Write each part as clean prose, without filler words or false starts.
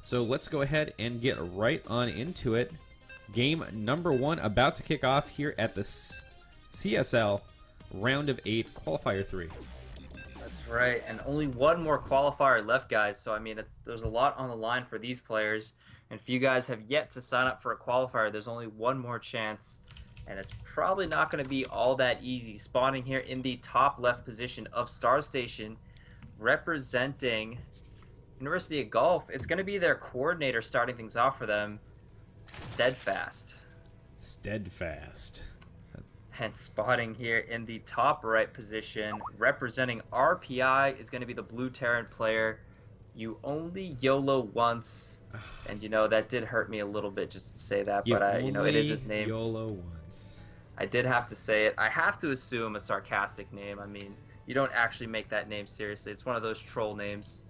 So let's go ahead and get right on into it. Game number 1 about to kick off here at the CSL round of 8 qualifier 3. That's right, and only one more qualifier left, guys. So I mean, there's a lot on the line for these players. And if you guys have yet to sign up for a qualifier, there's only one more chance, and it's probably not going to be all that easy. Spawning here in the top left position of Star Station, representing University of Guelph, it's going to be their coordinator starting things off for them, Steadfast. Steadfast. And spotting here in the top right position, representing RPI, is going to be the Blue Terran player. You only YOLO once, and you know that did hurt me a little bit just to say that, but you know, it is his name. YOLO once. I did have to say it. I have to assume a sarcastic name. I mean, you don't actually make that name seriously. It's one of those troll names.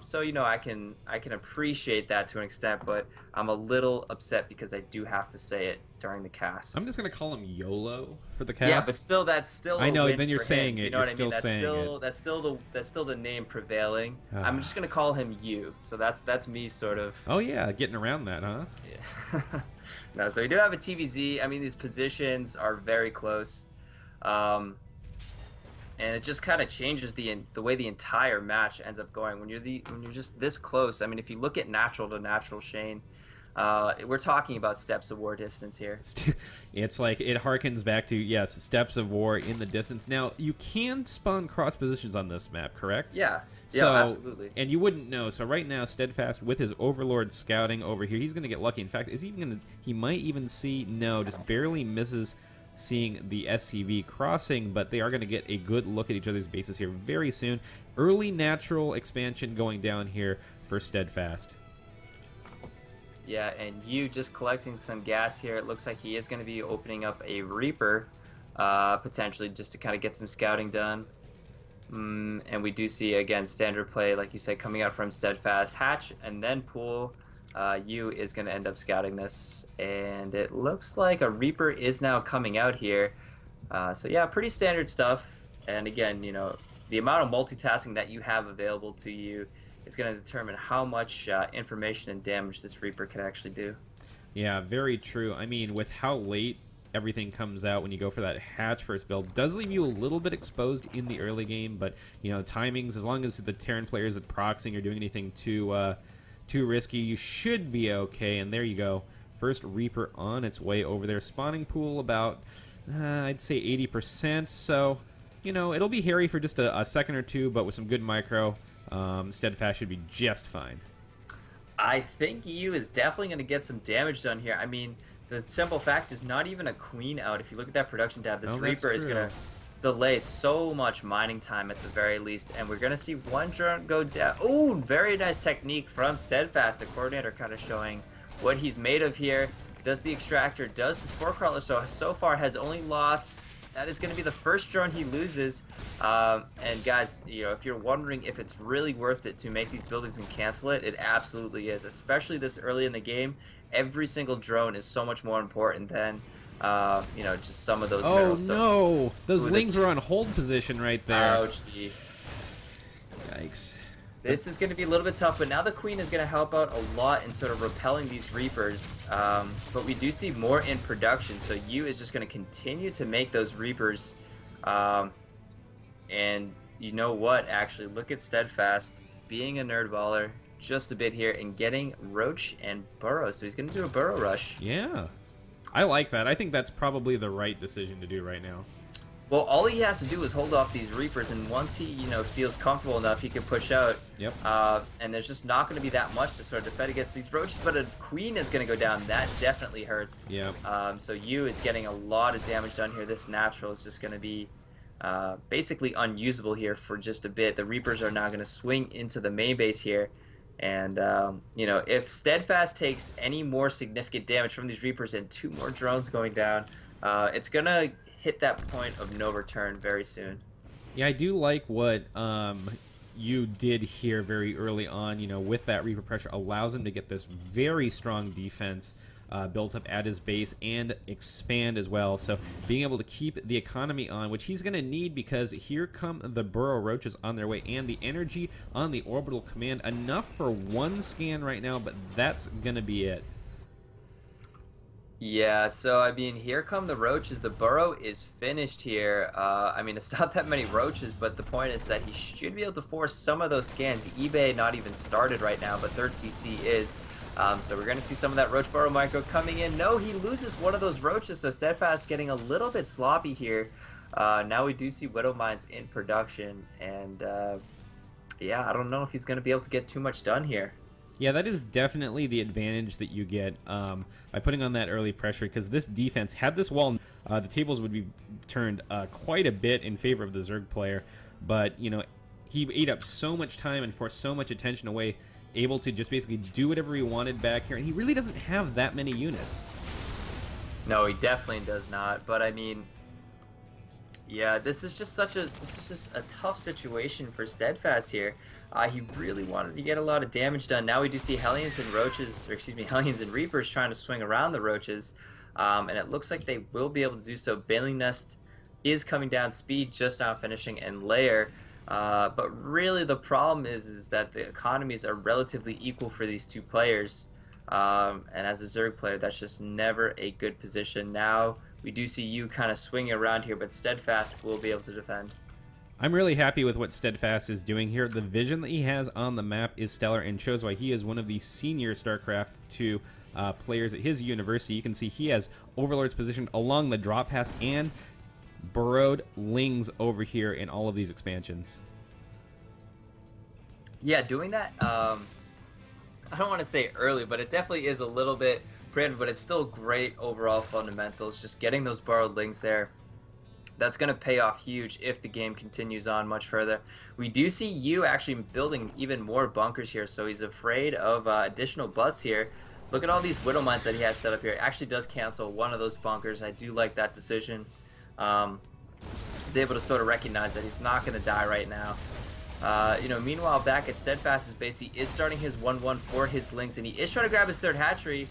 So you know, I can appreciate that to an extent, but I'm a little upset because I do have to say it during the cast. I'm just gonna call him YOLO for the cast. Yeah, but still, that's still. I know. A win then you're for saying him. it. You know You're what I still mean? saying it. That's still the name prevailing. I'm just gonna call him you. So that's me, sort of. Oh yeah, getting around that, huh? Yeah. No, so we do have a TVZ. I mean, these positions are very close. And it just kind of changes the way the entire match ends up going when you're just this close. I mean, if you look at natural to natural, Shane, we're talking about steps of war distance here. It's like it harkens back to, yes, steps of war in the distance. Now you can spawn cross positions on this map, correct? Yeah. So, yeah, absolutely. And you wouldn't know. So right now, Steadfast with his Overlord scouting over here, he's going to get lucky. In fact, he might even see, no, just barely misses seeing the SCV crossing, but they are going to get a good look at each other's bases here very soon. Early natural expansion going down here for Steadfast. Yeah, and you just collecting some gas here. It looks like he is going to be opening up a Reaper, potentially just to kind of get some scouting done. And we do see, again, standard play, like you said, coming out from Steadfast. Hatch and then Pool. You is going to end up scouting this, and it looks like a Reaper is now coming out here. So yeah, pretty standard stuff. And again, you know, the amount of multitasking that you have available to you is going to determine how much information and damage this Reaper can actually do. Yeah, very true. I mean, with how late everything comes out when you go for that Hatch first build, does leave you a little bit exposed in the early game, but you know, timings, as long as the Terran players at proxying or doing anything too risky, you should be okay. And there you go, first Reaper on its way over there. Spawning pool about I'd say 80%, so you know, it'll be hairy for just a second or two, but with some good micro, Steadfast should be just fine. I think EU is definitely going to get some damage done here. I mean, the simple fact is not even a queen out. If you look at that production tab, this Reaper is going to delay so much mining time at the very least, and we're going to see one drone go down. Oh, very nice technique from Steadfast, the coordinator, kind of showing what he's made of here. Does the extractor, does the spore crawler, so far has only lost. That is going to be the first drone he loses. And guys, you know, if you're wondering if it's really worth it to make these buildings and cancel it, it absolutely is, especially this early in the game. Every single drone is so much more important than you know, just some of those minerals. No, those lings were on hold position right there. Ouch. Yikes. This is going to be a little bit tough, but now the Queen is going to help out a lot in sort of repelling these Reapers. But we do see more in production, so you is just going to continue to make those Reapers. And you know what, actually, look at Steadfast being a nerd baller just a bit here and getting Roach and Burrow. So he's going to do a Burrow rush. Yeah. I like that. I think that's probably the right decision to do right now. Well, all he has to do is hold off these Reapers, and once he, you know, feels comfortable enough, he can push out. Yep. And there's just not going to be that much to sort of defend against these Roaches, but a Queen is going to go down. That definitely hurts. Yep. So you is getting a lot of damage done here. This natural is just going to be basically unusable here for just a bit. The Reapers are now going to swing into the main base here. And, you know, if Steadfast takes any more significant damage from these Reapers and 2 more drones going down, it's going to hit that point of no return very soon. Yeah, I do like what you did here very early on, you know, with that Reaper pressure, allows him to get this very strong defense built up at his base and expand as well. So being able to keep the economy on, which he's going to need, because here come the burrow roaches on their way, and the energy on the orbital command, enough for one scan right now, but that's going to be it. Yeah, so I mean, here come the roaches. The burrow is finished here. I mean, it's not that many roaches, but the point is that he should be able to force some of those scans. eBay not even started right now, but third CC is. So we're going to see some of that roach burrow micro coming in. No, he loses one of those roaches, so Steadfast getting a little bit sloppy here. Now we do see Widow Mines in production, and yeah, I don't know if he's going to be able to get too much done here. Yeah, that is definitely the advantage that you get by putting on that early pressure, because this defense, had this wall, the tables would be turned quite a bit in favor of the Zerg player, but, you know, he ate up so much time and forced so much attention away, able to just basically do whatever he wanted back here, and he really doesn't have that many units. No, he definitely does not, but I mean, yeah, this is just a tough situation for Steadfast here. He really wanted to get a lot of damage done. Now we do see Hellions and Roaches, or excuse me, Hellions and Reapers trying to swing around the Roaches, and it looks like they will be able to do so. Baneling Nest is coming down, Speed just now finishing, and Lair. But really the problem is that the economies are relatively equal for these two players, and as a Zerg player, that's just never a good position. Now we do see you kind of swinging around here, but Steadfast will be able to defend. I'm really happy with what Steadfast is doing here. The vision that he has on the map is stellar and shows why he is one of the senior StarCraft 2 players at his university. You can see he has Overlords positioned along the drop pass and burrowed Lings over here in all of these expansions. Yeah, doing that, I don't want to say early, but it definitely is a little bit preemptive, but it's still great overall fundamentals. Just getting those borrowed Lings there, that's going to pay off huge if the game continues on much further. We do see you actually building even more bunkers here, so he's afraid of additional busts here. Look at all these Widow Mines that he has set up here. It actually does cancel one of those bunkers. I do like that decision. He's able to sort of recognize that he's not going to die right now. You know, meanwhile, back at Steadfast's base, he is starting his 1-1 for his Lings, and he is trying to grab his third hatchery.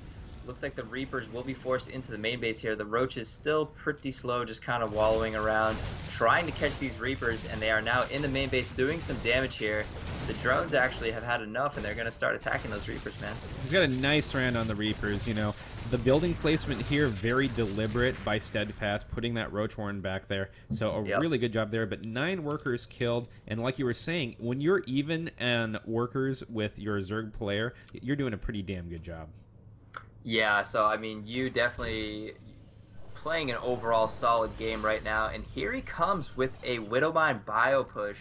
Looks like the Reapers will be forced into the main base here. The Roach is still pretty slow, just kind of wallowing around, trying to catch these Reapers, and they are now in the main base doing some damage here. The drones actually have had enough, and they're going to start attacking those Reapers, man. He's got a nice round on the Reapers, you know. The building placement here, very deliberate by Steadfast, putting that Roach Warren back there. So a really good job there, but 9 workers killed. And like you were saying, when you're even on workers with your Zerg player, you're doing a pretty damn good job. Yeah, so I mean, you definitely playing an overall solid game right now, and here he comes with a Widowmine bio push.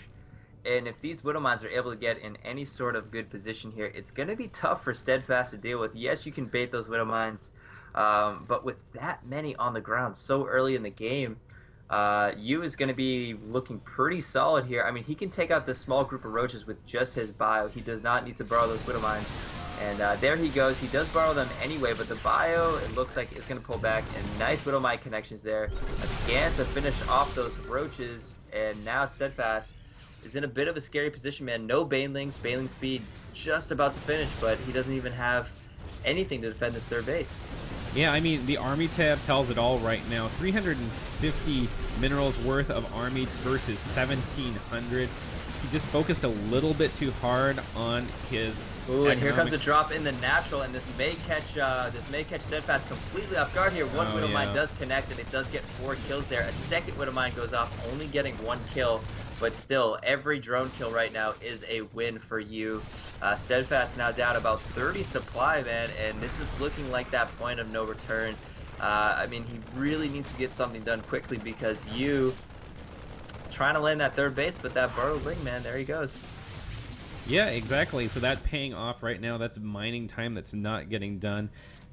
And if these Widow Mines are able to get in any sort of good position here, it's going to be tough for Steadfast to deal with. Yes, you can bait those Widow Mines, but with that many on the ground so early in the game, Yu is going to be looking pretty solid here. I mean, he can take out this small group of Roaches with just his bio. He does not need to borrow those Widow Mines. And there he goes. He does borrow them anyway, but the bio, it looks like it's going to pull back. And nice Widow Mine connections there. A scan to finish off those Roaches. And now Steadfast is in a bit of a scary position, man. No Banelings. Baneling speed just about to finish, but he doesn't even have anything to defend this third base. Yeah, I mean, the Army tab tells it all right now. 350 minerals worth of Army versus 1,700. He just focused a little bit too hard on his Ooh, and here comes a drop in the natural, and this may catch Steadfast completely off guard here. One Widow Mine does connect, and it does get 4 kills there. A second Widow Mine goes off, only getting 1 kill, but still, every drone kill right now is a win for you. Steadfast now down about 30 supply, man, and this is looking like that point of no return. I mean, he really needs to get something done quickly, because you trying to land that third base, but that Burrow Ling, man, there he goes. Yeah, exactly. So that paying off right now. That's mining time that's not getting done.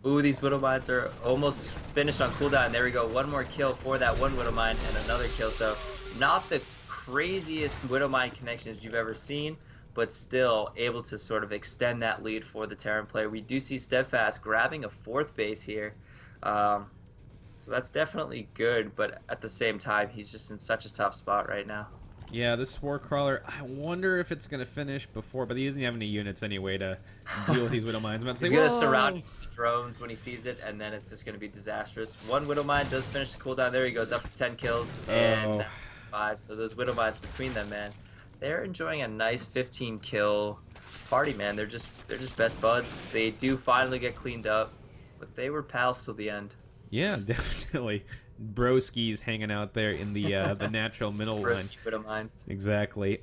Ooh, these Widow Mines are almost finished on cooldown. There we go. One more kill for that one Widow Mine and another kill. So not the craziest Widow Mine connections you've ever seen, but still able to sort of extend that lead for the Terran player. We do see Steadfast grabbing a 4th base here. So that's definitely good, but at the same time, he's just in such a tough spot right now. Yeah, this Spore Crawler, I wonder if it's going to finish before, but he doesn't have any units anyway to deal with these Widow Mines. I'm about to say, He's going to whoa! surround it with drones when he sees it, and then it's just going to be disastrous. One Widow Mine does finish the cooldown. There he goes, up to 10 kills, and 5. So those Widow Mines between them, man, they're enjoying a nice 15 kill party, man. They're just best buds. They do finally get cleaned up, but they were pals till the end. Yeah, definitely. Broski's hanging out there in the natural middle line. Widow Mines. Exactly.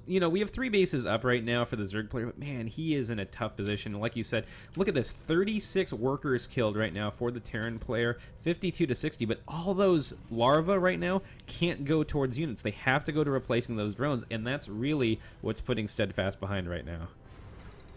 You know, we have 3 bases up right now for the Zerg player, but man, he is in a tough position. Like you said, look at this, 36 workers killed right now for the Terran player, 52 to 60, but all those larvae right now can't go towards units. They have to go to replacing those drones, and that's really what's putting Steadfast behind right now.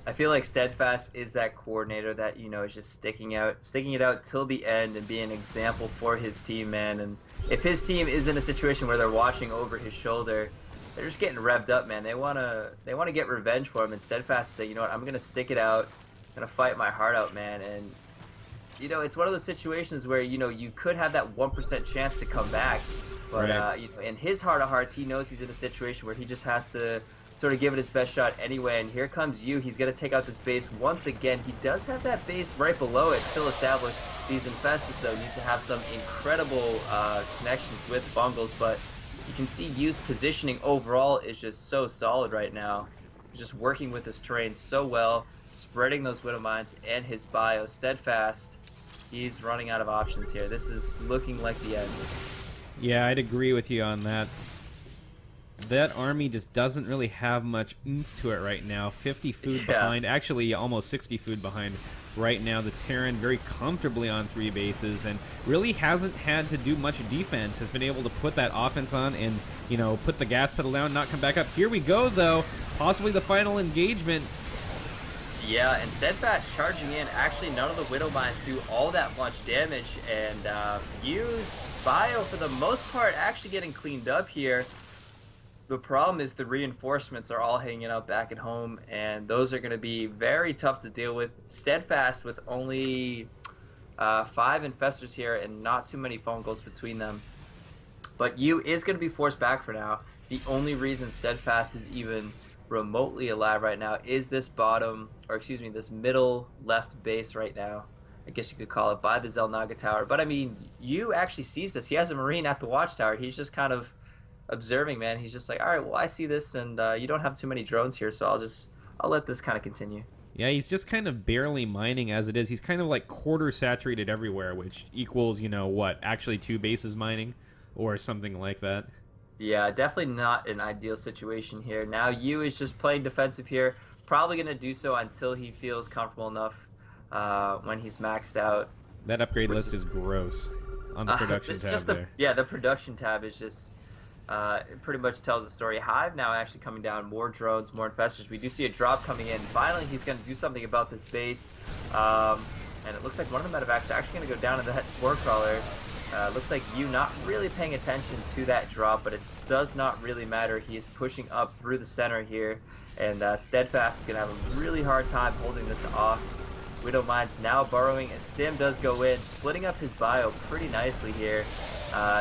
I feel like Steadfast is that coordinator that, you know, is just sticking it out till the end and being an example for his team, man. And if his team is in a situation where they're watching over his shoulder, they're just getting revved up, man. They wanna get revenge for him, and Steadfast say, you know what, I'm gonna stick it out, I'm gonna fight my heart out, man. And you know, it's one of those situations where, you know, you could have that 1% chance to come back, but right. You know, in his heart of hearts, he knows he's in a situation where he just has to sort of give it his best shot anyway. And here comes you. He's going to take out this base once again. He does have that base right below it still established. These infestors, though, need to have some incredible connections with bungles, but you can see Yu's positioning overall is just so solid right now. He's just working with his terrain so well, spreading those Widow Mines and his bio. Steadfast, he's running out of options here. This is looking like the end. Yeah, I'd agree with you on that. That army just doesn't really have much oomph to it right now. 50 food behind, actually almost 60 food behind right now. The Terran very comfortably on 3 bases and really hasn't had to do much defense. Has been able to put that offense on and, you know, put the gas pedal down, not come back up. Here we go, though. Possibly the final engagement. Yeah, and Steadfast charging in. Actually, none of the Widow Mines do all that much damage, and Yu's bio, for the most part, actually getting cleaned up here. The problem is the reinforcements are all hanging out back at home, and those are going to be very tough to deal with. Steadfast with only 5 infestors here and not too many fungals between them. But Yu is going to be forced back for now. The only reason Steadfast is even remotely alive right now is this this middle left base right now. I guess you could call it, by the Zelnaga Tower. But I mean, Yu actually sees this. He has a Marine at the watchtower. He's just kind of observing, man. He's just like, all right, well, I see this, and you don't have too many drones here, so I'll let this kind of continue. Yeah, he's just kind of barely mining as it is. He's kind of like quarter saturated everywhere, which equals, you know, what, actually 2 bases mining or something like that. Yeah, definitely not an ideal situation here. Now Yu is just playing defensive here, probably going to do so until he feels comfortable enough when he's maxed out. That upgrade list is gross on the production tab there. Yeah, the production tab is just... it pretty much tells the story. Hive now actually coming down, more drones, more infestors. We do see a drop coming in. Finally, he's going to do something about this base. And it looks like one of the medevacs are actually going to go down into that Spore Crawler. Looks like Yu not really paying attention to that drop, but it does not really matter. He is pushing up through the center here, and Steadfast is going to have a really hard time holding this off. Widow Mines now burrowing, and Stim does go in, splitting up his bio pretty nicely here.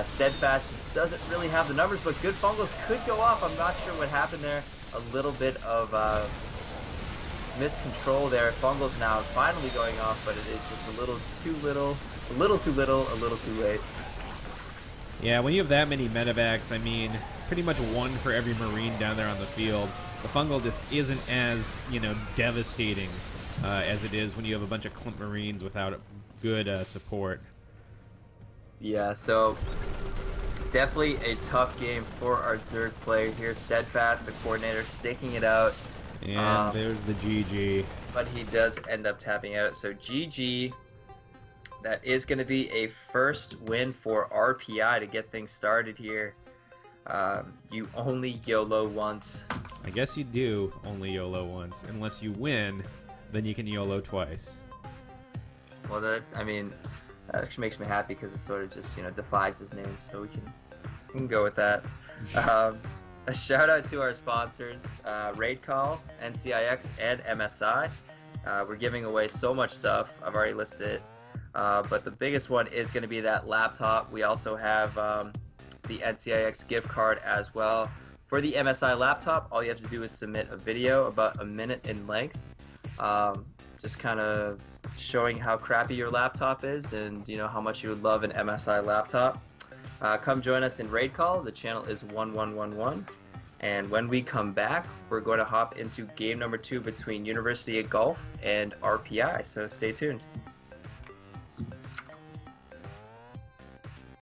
Steadfast just doesn't really have the numbers, but good fungals could go off. I'm not sure what happened there. A little bit of miscontrol there. Fungals now finally going off, but it is just a little too little, a little too little, a little too late. Yeah, when you have that many medevacs, I mean, pretty much 1 for every Marine down there on the field. The fungal just isn't as, you know, devastating as it is when you have a bunch of clump Marines without good support. Yeah, so definitely a tough game for our Zerg player here. Steadfast, the coordinator, sticking it out. And there's the GG. But he does end up tapping out. So GG, that is going to be a first win for RPI to get things started here. You only YOLO once. I guess you do only YOLO once. Unless you win, then you can YOLO twice. Well, that actually makes me happy because it sort of just, you know, defies his name, so we can go with that. A shout out to our sponsors, Raid Call, NCIX, and MSI. We're giving away so much stuff. I've already listed it. But the biggest one is going to be that laptop. We also have the NCIX gift card as well. For the MSI laptop, all you have to do is submit a video about a minute in length, just kind of showing how crappy your laptop is and how much you would love an MSI laptop. Come join us in Raid Call. The channel is 1111. And when we come back, we're going to hop into game number 2 between University of Guelph and RPI, so stay tuned.